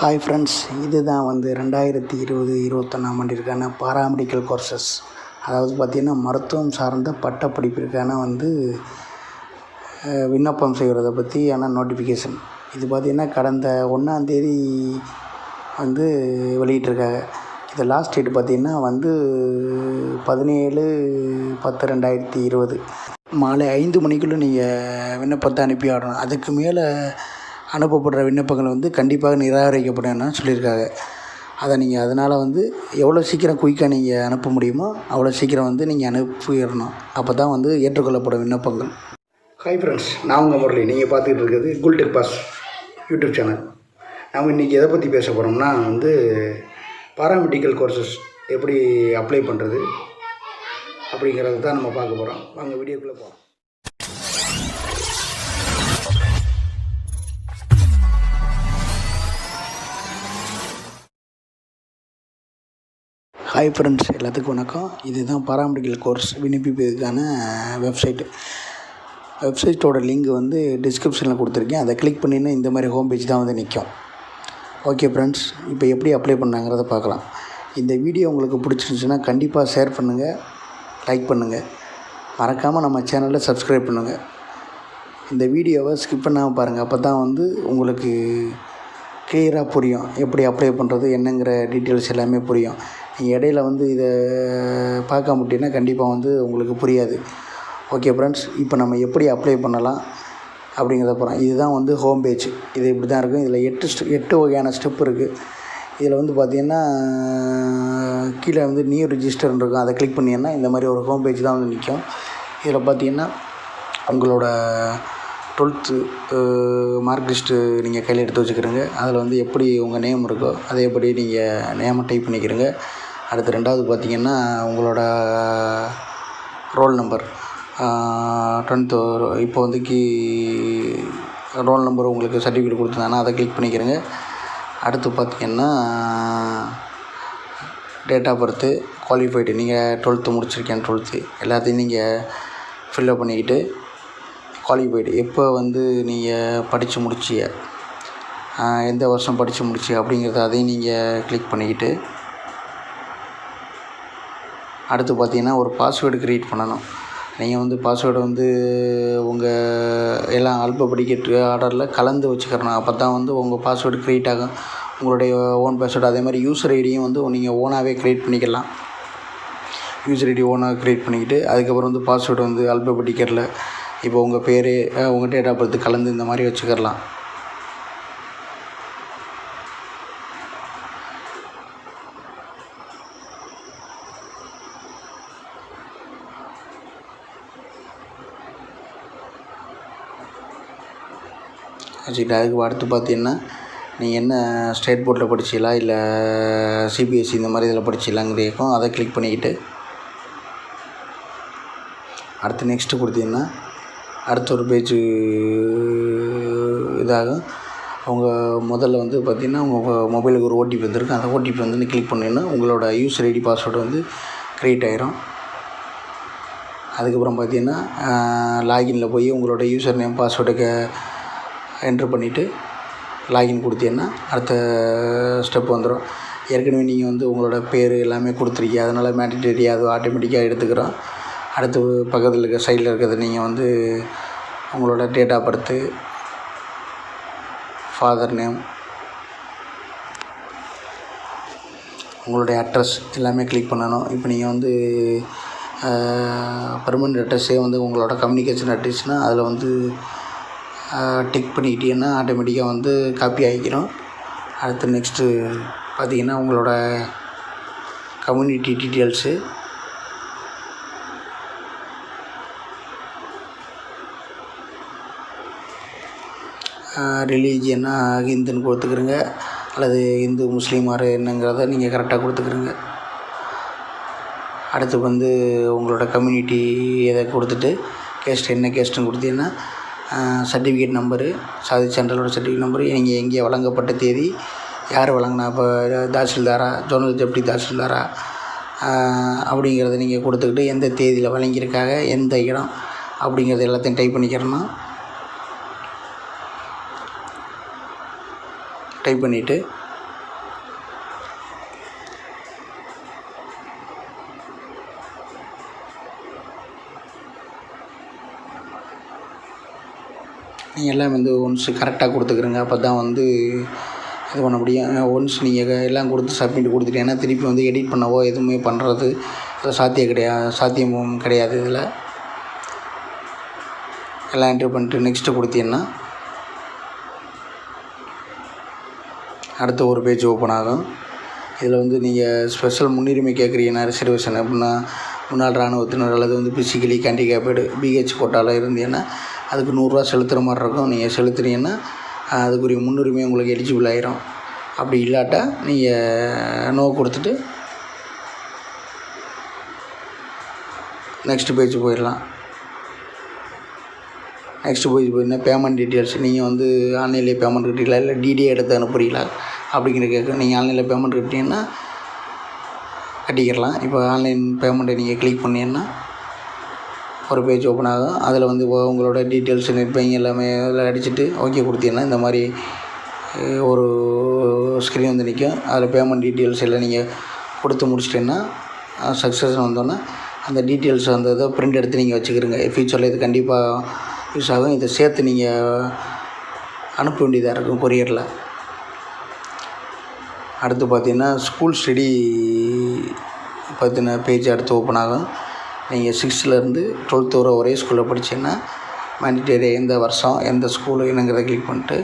Hi friends, இதுதான் 2020-21ஆம் ஆண்டிற்கான paramedical courses. அதாவது பார்த்திங்கன்னா மருத்துவம் சார்ந்த பட்டப்படிப்பிற்கான விண்ணப்பம் செய்கிறத பற்றியான நோட்டிஃபிகேஷன். இது பார்த்திங்கன்னா கடந்த 1ஆம் தேதி வெளியிட்டிருக்காங்க. இது லாஸ்ட் டேட் பார்த்திங்கன்னா 17/10/2020 மாலை 5 மணிக்குள்ளே நீங்கள் விண்ணப்பத்தை அனுப்பி ஆடணும். அதுக்கு மேலே அனுப்பப்படுற விண்ணப்பங்கள் கண்டிப்பாக நிராகரிக்கப்படும் சொல்லியிருக்காங்க. அதனால் எவ்வளோ சீக்கிரம் குயிக்காக நீங்கள் அனுப்ப முடியுமோ அவ்வளோ சீக்கிரம் நீங்கள் அனுப்பிடணும். அப்போ தான் ஏற்றுக்கொள்ளப்படும் விண்ணப்பங்கள். ஹாய் ஃப்ரெண்ட்ஸ், நான் உங்கள் முரளி. நீங்கள் பார்த்துக்கிட்டு இருக்கிறது குல்டெக் பாஸ் யூடியூப் சேனல். நாம் இன்றைக்கி எதை பற்றி பேச போகிறோம்னா பாராமெடிக்கல் கோர்சஸ் எப்படி அப்ளை பண்ணுறது அப்படிங்கிறத தான் நம்ம பார்க்க போகிறோம். வாங்க வீடியோக்குள்ளே போகலாம். ஹாய் ஃப்ரெண்ட்ஸ், எல்லாத்துக்கும் வணக்கம். இதுதான் பாராமெடிக்கல் கோர்ஸ் விண்ணப்பிப்பதற்கான வெப்சைட்டோட லிங்க் டிஸ்கிரிப்ஷனில் கொடுத்துருக்கேன். அதை கிளிக் பண்ணினா இந்த மாதிரி ஹோம் பேஜ் தான் நிற்கும். ஓகே ஃப்ரெண்ட்ஸ், இப்போ எப்படி அப்ளை பண்ணாங்கிறத பார்க்கலாம். இந்த வீடியோ உங்களுக்கு பிடிச்சிருந்துச்சுன்னா கண்டிப்பாக ஷேர் பண்ணுங்கள், லைக் பண்ணுங்கள், மறக்காமல் நம்ம சேனலில் சப்ஸ்கிரைப் பண்ணுங்கள். இந்த வீடியோவை ஸ்கிப் பண்ணாமல் பாருங்கள். அப்போ தான் உங்களுக்கு கிளியராக புரியும், எப்படி அப்ளை பண்ணுறது என்னங்கிற டீட்டெயில்ஸ் எல்லாமே புரியும். நீங்கள் இடையில இதை பார்க்க முடியும்னா கண்டிப்பாக உங்களுக்கு புரியாது. ஓகே ஃப்ரெண்ட்ஸ், இப்போ நம்ம எப்படி அப்ளை பண்ணலாம் அப்படிங்கிறத போகிறோம். இதுதான் ஹோம் பேஜ். இது இப்படி தான் இருக்கும். இதில் 8 வகையான ஸ்டெப் இருக்குது. இதில் பார்த்திங்கன்னா கீழே நியூ ரிஜிஸ்டர்னு இருக்கும். அதை கிளிக் பண்ணிங்கன்னா இந்த மாதிரி ஒரு ஹோம் பேஜ் தான் நிற்கும். இதில் பார்த்திங்கன்னா உங்களோட 12th மார்க் லிஸ்ட்டு நீங்கள் கையில் எடுத்து வச்சுக்கிறீங்க. அதில் எப்படி உங்கள் நேம் இருக்கோ அதேபடி நீங்கள் நேமை டைப் பண்ணிக்கிறீங்க. அடுத்து 2வது பார்த்திங்கன்னா உங்களோட ரோல் நம்பர் 10th இப்போ ரோல் நம்பர் உங்களுக்கு சர்டிஃபிகேட் கொடுத்துருந்தாங்கன்னா அதை கிளிக் பண்ணிக்கிறேங்க. அடுத்து பார்த்திங்கன்னா டேட் ஆஃப் பர்த்து, குவாலிஃபைடு, நீங்கள் 12th முடிச்சிருக்கேன், 12th எல்லாத்தையும் நீங்கள் ஃபில்லப் பண்ணிக்கிட்டு குவாலிஃபைடு எப்போ நீங்கள் படித்து முடிச்சிய, எந்த வருஷம் படித்து முடிச்சு அப்படிங்கிறத அதையும் நீங்கள் கிளிக் பண்ணிக்கிட்டு அடுத்து பார்த்திங்கன்னா ஒரு பாஸ்வேர்டு க்ரியேட் பண்ணணும். நீங்கள் பாஸ்வேர்டு உங்கள் எல்லாம் ஆல்பபெடிக் ஆர்டரில் கலந்து வச்சுக்கிறணும். அப்போ தான் உங்கள் பாஸ்வேர்டு க்ரியேட் ஆகும், உங்களுடைய ஓன் பாஸ்வேர்டு. அதே மாதிரி யூசர் ஐடியும் நீங்கள் ஓனாகவே க்ரியேட் பண்ணிக்கலாம். யூசர் ஐடி ஓனாக க்ரியேட் பண்ணிக்கிட்டு அதுக்கப்புறம் பாஸ்வேர்டு ஆல்பபெடிக்கரில் இப்போ உங்கள் பேர், உங்கள் டேட் ஆஃப் பர்த் கலந்து இந்த மாதிரி வச்சுக்கலாம். வச்சுக்கிட்டு அதுக்கு அடுத்து பார்த்தீங்கன்னா நீங்கள் என்ன ஸ்டேட் போர்டில் படிச்சிங்களா இல்லை சிபிஎஸ்சி இந்த மாதிரி இதில் படிச்சிங்களாங்கிறது இருக்கும். அதை கிளிக் பண்ணிக்கிட்டு அடுத்து நெக்ஸ்ட்டு கொடுத்தீங்கன்னா அடுத்த ஒரு பேஜ் இதாகும். அவங்க முதல்ல பார்த்திங்கன்னா உங்கள் மொபைலுக்கு ஒரு ஓடிபி வந்திருக்கு. அந்த ஓடிபி கிளிக் பண்ணிங்கன்னா உங்களோட யூசர் ஐடி பாஸ்வேர்டு க்ரியேட் ஆகிரும். அதுக்கப்புறம் பார்த்திங்கன்னா லாகினில் போய் உங்களோட யூசர் நேம் பாஸ்வேர்டுக்கு என்ட்ரு பண்ணிவிட்டு லாகின் கொடுத்தீங்கன்னா அடுத்த ஸ்டெப் வந்துடும். ஏற்கனவே நீங்கள் உங்களோட பேர் எல்லாமே கொடுத்துருக்கீங்க, அதனால் மேண்டிட்டரி அது ஆட்டோமேட்டிக்காக எடுத்துக்கிறோம். அடுத்து பக்கத்தில் இருக்க சைடில் இருக்கிறது நீங்கள் உங்களோட date of birth, father name, உங்களுடைய அட்ரஸ் எல்லாமே கிளிக் பண்ணணும். இப்போ நீங்கள் பெர்மனண்ட் அட்ரஸே உங்களோட கம்யூனிகேஷன் அட்ரஸ்னால் அதில் டிக் பண்ணிக்கிட்டீங்கன்னா ஆட்டோமேட்டிக்காக காப்பி ஆகிக்கிறோம். அடுத்து நெக்ஸ்ட்டு பார்த்திங்கன்னா உங்களோட கம்யூனிட்டி டீட்டெயில்ஸு, ரிலீஜியனாக ஹிந்துன்னு கொடுத்துக்கிறங்க அல்லது இந்து முஸ்லீம் ஆறு என்னங்கிறத நீங்கள் கரெக்டாக கொடுத்துக்கிறங்க. அடுத்து உங்களோட கம்யூனிட்டி இதை கொடுத்துட்டு கேஸ்ட் என்ன கேஸ்ட்டுன்னு கொடுத்தீங்கன்னா சர்டிஃபிகேட் நம்பரு, சாதி சான்றிதழோட சர்டிஃபிகேட் நம்பரு, நீங்கள் எங்கே வழங்கப்பட்ட தேதி, யார் வழங்கினா, இப்போ தாசில்தாரா, ஜோனல் டெப்டி தாசில்தாரா அப்படிங்கிறத நீங்கள் கொடுத்துக்கிட்டு எந்த தேதியில் வழங்கியிருக்காங்க, எந்த இடம் அப்படிங்கிறது எல்லாத்தையும் டைப் பண்ணிக்கிறணும். டைப் பண்ணிவிட்டு நீங்கள் எல்லாம் வந்து ஒன்ஸ் கரெக்டாக கொடுத்துக்கிறங்க. அப்போ தான் வந்து இது பண்ண முடியும். ஒன்ஸ் நீங்கள் எல்லாம் கொடுத்து சப்மிட் கொடுத்துட்டீங்கன்னா திருப்பி வந்து எடிட் பண்ணவோ எதுவுமே பண்ணுறது சாத்தியமும் கிடையாது. இதில் எல்லாம் என்ட்ரி பண்ணிட்டு நெக்ஸ்ட்டு கொடுத்தீங்கன்னா அடுத்த ஒரு பேஜ் ஓப்பன் ஆகும். இதில் வந்து நீங்கள் ஸ்பெஷல் முன்னுரிமை கேட்குறீங்கன்னா ரிசர்வேஷன் அப்படின்னா முன்னாள் இராணுவத்தினர் அல்லது வந்து பிசிக்கலி ஹேண்டிகேப்டு பிஹெச் கோட்டாவில் இருந்தீங்கன்னா அதுக்கு 100 ரூபா செலுத்துகிற மாதிரி இருக்கும். நீங்கள் செலுத்துனீங்கன்னா அதுக்குரிய முன்னுரிமை உங்களுக்கு எலிஜிபிள் ஆயிரும். அப்படி இல்லாட்டா நீங்கள் நோ கொடுத்துட்டு நெக்ஸ்ட் பேஜ் போயிடலாம். நெக்ஸ்ட் பேஜ் போயின்னா பேமெண்ட் டீட்டெயில்ஸ் நீங்கள் வந்து ஆன்லைன்லேயே பேமெண்ட் கட்டிக்கலாம், இல்லை டிடியே எடுத்து அனுப்புறீங்களா அப்படிங்கிற கேட்க. நீங்கள் ஆன்லைனில் பேமெண்ட் கட்டிங்கன்னா கட்டிக்கிறலாம். இப்போ ஆன்லைன் பேமெண்ட்டை நீங்கள் கிளிக் பண்ணிங்கன்னா ஒரு பேஜ் ஓப்பன் ஆகும். அதில் வந்து உங்களோட டீட்டெயில்ஸ் நெட் பேங்கிங் எல்லாமே அதில் அடிச்சுட்டு ஓகே கொடுத்தீங்கன்னா இந்த மாதிரி ஒரு ஸ்க்ரீன் வந்து நிற்கும். அதில் பேமெண்ட் டீட்டெயில்ஸ் எல்லாம் நீங்கள் கொடுத்து முடிச்சிட்டிங்கன்னா சக்ஸஸ் வந்தோன்னே அந்த டீட்டெயில்ஸ் அந்த இதை பிரிண்ட் எடுத்து நீங்கள் வச்சுக்கிறீங்க. ஃபியூச்சரில் இது கண்டிப்பாக யூஸ் ஆகும். இதை சேர்த்து நீங்கள் அனுப்ப வேண்டியதாக இருக்கும் கொரியரில். அடுத்து பார்த்தீங்கன்னா ஸ்கூல் ஸ்டடி பற்றின பேஜ் அடுத்து ஓப்பன் ஆகும். நீங்கள் 6th to 12th வரை ஒரே ஸ்கூலில் படித்தீங்கன்னா மேண்டிட்டரி எந்த வருஷம் எந்த ஸ்கூலு என்னங்கிறத கிளிக் பண்ணிட்டு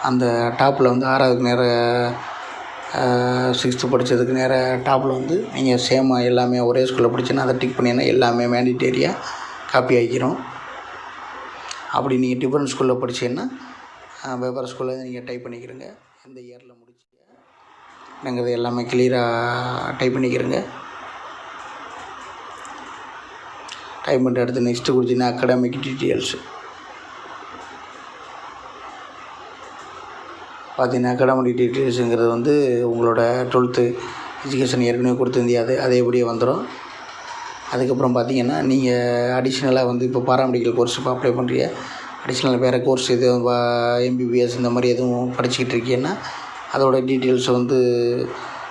அந்த டாப்பில் வந்து 6வது நேர 6th படித்ததுக்கு நேர டாப்பில் வந்து நீங்கள் சேமாக எல்லாமே ஒரே ஸ்கூலில் படித்தீங்கன்னா அதை டிக் பண்ணிங்கன்னா எல்லாமே மேண்டிட்டரியாக காப்பி ஆகிக்கிறோம். அப்படி நீங்கள் டிஃப்ரெண்ட் ஸ்கூலில் படித்தீங்கன்னா வெவ்வேறு ஸ்கூலில் நீங்கள் டைப் பண்ணிக்கிறீங்க. எந்த இயரில் முடிச்சிங்க என்னங்கிறது எல்லாமே கிளியராக டைப் பண்ணிக்கிறேங்க. டைப் பண்ணிட்டு அடுத்து நெக்ஸ்ட்டு கொடுத்தீங்கன்னா அகாடமிக் டீட்டெயில்ஸு பார்த்தீங்கன்னா அகாடமிக் டீட்டெயில்ஸுங்கிறது வந்து உங்களோட 12th எஜுகேஷன் ஏற்கனவே கொடுத்துருந்தியாது அதேபடியே வந்துடும். அதுக்கப்புறம் பார்த்தீங்கன்னா நீங்கள் அடிஷ்னலாக வந்து இப்போ பாராமெடிக்கல் கோர்ஸ் இப்போ அப்ளை பண்ணுறீங்க, அடிஷ்னலாக வேறு கோர்ஸ் எதுவும் எம்பிபிஎஸ் இந்த மாதிரி எதுவும் படிச்சுக்கிட்டு இருக்கீங்கன்னா அதோட டீட்டெயில்ஸை வந்து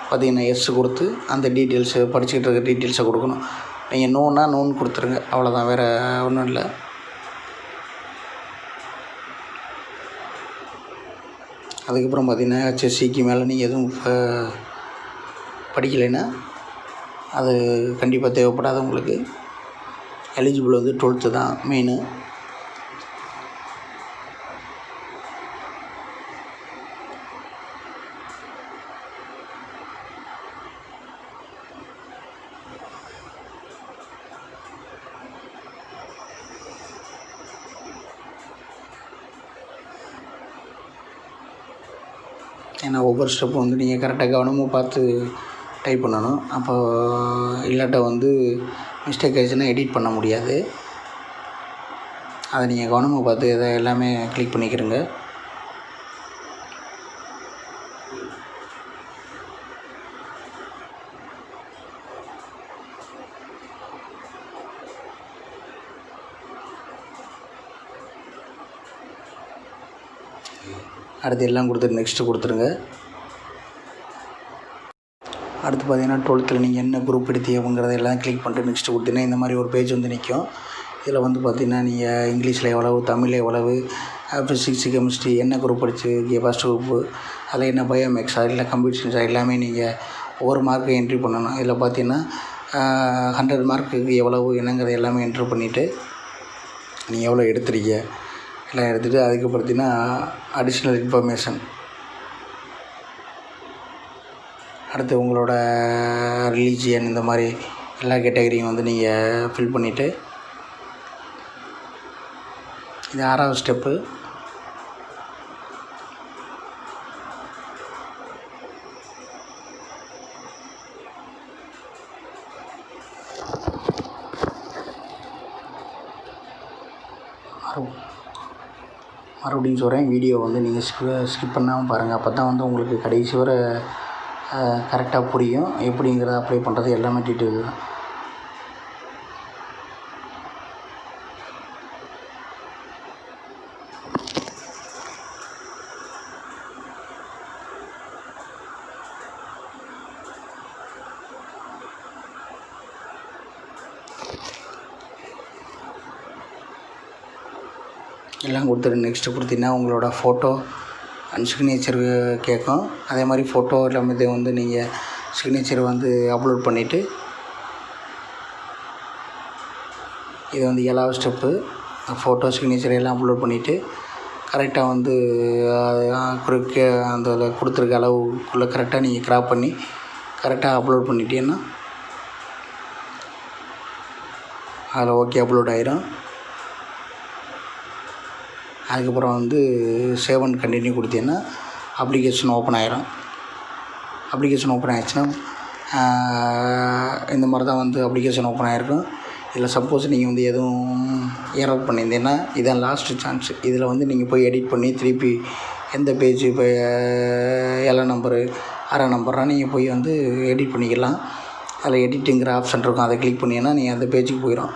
பார்த்திங்கன்னா எஸ் கொடுத்து அந்த டீட்டெயில்ஸு படிச்சுக்கிட்டு இருக்க டீட்டெயில்ஸை கொடுக்கணும். நீங்கள் நோன்னு கொடுத்துருங்க, அவ்வளோதான், வேறு ஒன்றும் இல்லை. அதுக்கப்புறம் பார்த்திங்கன்னா ஹெச்எஸ்சிக்கு மேலே நீங்கள் எதுவும் படிக்கலைன்னா அது கண்டிப்பாக தேவைப்படாது உங்களுக்கு. எலிஜிபிள் வந்து 12th தான் மெயினு. ஏன்னா ஒவ்வொரு ஸ்டெப்பும் வந்து நீங்கள் கரெக்டாக கவனமாக பார்த்து டைப் பண்ணணும். அப்போ இல்லாட்டா வந்து மிஸ்டேக் ஆகிடுச்சுன்னா எடிட் பண்ண முடியாது. அதை நீங்கள் கவனமாக பார்த்து இதை எல்லாமே கிளிக் பண்ணிக்கிறங்க. அடுத்து எல்லாம் கொடுத்துட்டு நெக்ஸ்ட்டு கொடுத்துருங்க. அடுத்து பார்த்தீங்கன்னா 12th நீங்கள் என்ன குரூப் எடுத்தீங்கிறத எல்லாம் கிளிக் பண்ணிட்டு நெக்ஸ்ட்டு கொடுத்தீங்கன்னா இந்த மாதிரி ஒரு பேஜ் வந்து நிற்கும். இதில் வந்து பார்த்திங்கன்னா நீங்கள் இங்கிலீஷில் எவ்வளவு, தமிழில் எவ்வளவு, ஃபிசிக்ஸ், கெமிஸ்ட்ரி என்ன குரூப் படிச்சிருக்கீங்க, ஃபஸ்ட் குரூப்பு, அதில் என்ன பயோமேக்ஸா இல்லை கம்ப்யூட்டர் சயின்ஸா எல்லாமே நீங்கள் ஒவ்வொரு மார்க்கை என்ட்ரி பண்ணணும். இதில் பார்த்தீங்கன்னா 100 மார்க்குக்கு எவ்வளவு என்னங்கிறத எல்லாமே என்ட்ரி பண்ணிவிட்டு நீங்கள் எவ்வளோ எடுத்துருக்கீங்க எல்லாம் எடுத்துகிட்டு அதுக்கு பார்த்தீங்கன்னா அடிஷ்னல் இன்ஃபர்மேஷன் அடுத்து உங்களோட ரிலீஜியன் இந்த மாதிரி எல்லா கேட்டகரியும் வந்து நீங்கள் ஃபில் பண்ணிவிட்டு இது 6வது ஸ்டெப்பு. மறுபடியும் சொல்கிறேன், வீடியோ வந்து நீங்கள் ஸ்கிப் பண்ணாமல் பாருங்கள். அப்போ தான் வந்து உங்களுக்கு கடைசி வரை கரெக்டாக புரியும். எப்படிங்கிறத அப்ளை பண்ணுறது எல்லாமே டீட்டெயில் தான். எல்லாம் கொடுத்துட்டு நெக்ஸ்ட்டு கொடுத்தீங்கன்னா உங்களோட ஃபோட்டோ அண்ட் சிக்னேச்சர் கேட்கும். அதே மாதிரி ஃபோட்டோ எல்லாமே இதை வந்து நீங்கள் சிக்னேச்சர் வந்து அப்லோட் பண்ணிவிட்டு இது வந்து 7வது ஸ்டெப்பு. ஃபோட்டோ சிக்னேச்சர் எல்லாம் அப்லோட் பண்ணிவிட்டு கரெக்டாக வந்து குறுக்க அந்த கொடுத்துருக்க அளவுக்குள்ளே கரெக்டாக நீங்கள் கிராப் பண்ணி கரெக்டாக அப்லோட் பண்ணிட்டீங்கன்னா அதில் ஓகே அப்லோட் ஆயிரும். அதுக்கப்புறம் வந்து சேவ் அண்ட் கண்டினியூ கொடுத்தீங்கன்னா அப்ளிகேஷன் ஓப்பன் ஆயிரும். அப்ளிகேஷன் ஓப்பன் ஆகிடுச்சுன்னா இந்த மாதிரி தான் வந்து அப்ளிகேஷன் ஓப்பன் ஆகிருக்கும். இதில் சப்போஸ் நீங்கள் வந்து எதுவும் எரர் பண்ணியிருந்தீங்கன்னா இதான் லாஸ்ட்டு சான்ஸ். இதில் வந்து நீங்கள் போய் எடிட் பண்ணி திருப்பி எந்த பேஜ் இப்போ 7 நம்பரு 6 நம்பர்னால் நீங்கள் போய் வந்து எடிட் பண்ணிக்கலாம். அதில் எடிட்டுங்கிற ஆப்ஷன் இருக்கும், அதை கிளிக் பண்ணிங்கன்னா நீங்கள் அந்த பேஜுக்கு போயிடும்.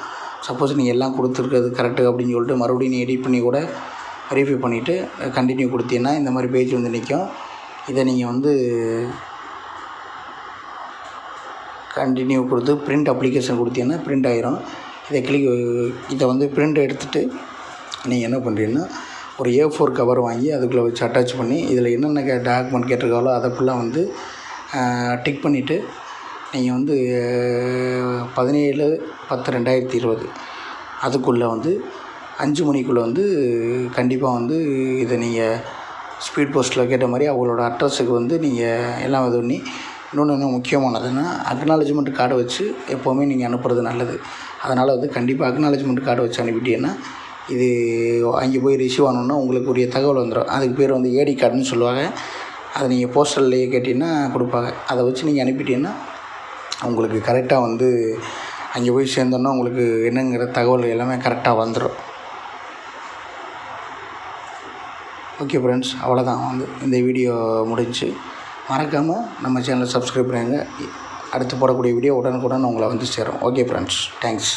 சப்போஸ் நீங்கள் எல்லாம் கொடுத்துருக்கிறது கரெக்டு அப்படின்னு சொல்லிட்டு மறுபடியும் நீ எடிட் பண்ணி கூட வெரிஃபை பண்ணிவிட்டு கண்டினியூ கொடுத்தீங்கன்னா இந்த மாதிரி பேஜ் வந்து நிற்கும். இதை நீங்கள் வந்து கண்டினியூ கொடுத்து பிரிண்ட் அப்ளிகேஷன் கொடுத்தீங்கன்னா பிரிண்ட் ஆகிரும். இதை வந்து பிரிண்ட் எடுத்துகிட்டு நீங்கள் என்ன பண்ணுறீங்கன்னா ஒரு A4 கவர் வாங்கி அதுக்குள்ளே வச்சு அட்டாச் பண்ணி இதில் என்னென்ன டாக்குமெண்ட் கேட்டிருக்காங்களோ அதை ஃபுல்லாக வந்து டிக் பண்ணிவிட்டு நீங்கள் வந்து 17/10/2020 அதுக்குள்ளே வந்து 5 மணிக்குள்ளே வந்து கண்டிப்பாக வந்து இதை நீங்கள் ஸ்பீட் போஸ்ட்டில் கேட்ட மாதிரி அவங்களோட அட்ரஸுக்கு வந்து நீங்கள் எல்லாம் இது பண்ணி இன்னொன்று முக்கியமானதுன்னா அக்னாலஜ்மெண்ட் கார்டை வச்சு எப்போவுமே நீங்கள் அனுப்புறது நல்லது. அதனால் வந்து கண்டிப்பாக அக்னாலஜ்மெண்ட் கார்டை வச்சு அனுப்பிட்டீங்கன்னா இது அங்கே போய் ரிசீவ் ஆனோன்னா உங்களுக்கு உரிய தகவல் வந்துடும். அதுக்கு பேர் வந்து ஏடி கார்டுன்னு சொல்லுவாங்க. அதை நீங்கள் போஸ்டல்லையே கேட்டிங்கன்னா கொடுப்பாங்க. அதை வச்சு நீங்கள் அனுப்பிட்டீங்கன்னா உங்களுக்கு கரெக்டாக வந்து அங்கே போய் சேர்ந்தோன்னா உங்களுக்கு என்னங்கிற தகவல் எல்லாமே கரெக்டாக வந்துடும். ஓகே ஃப்ரெண்ட்ஸ், அவ்வளோதான் வந்து இந்த வீடியோ முடிஞ்சு. மறக்காமல் நம்ம சேனலை சப்ஸ்கிரைப் பண்ணுங்கள். அடுத்து போடக்கூடிய வீடியோ உடனுக்குடன் உங்களை வந்து சேரும். Okay friends, thanks.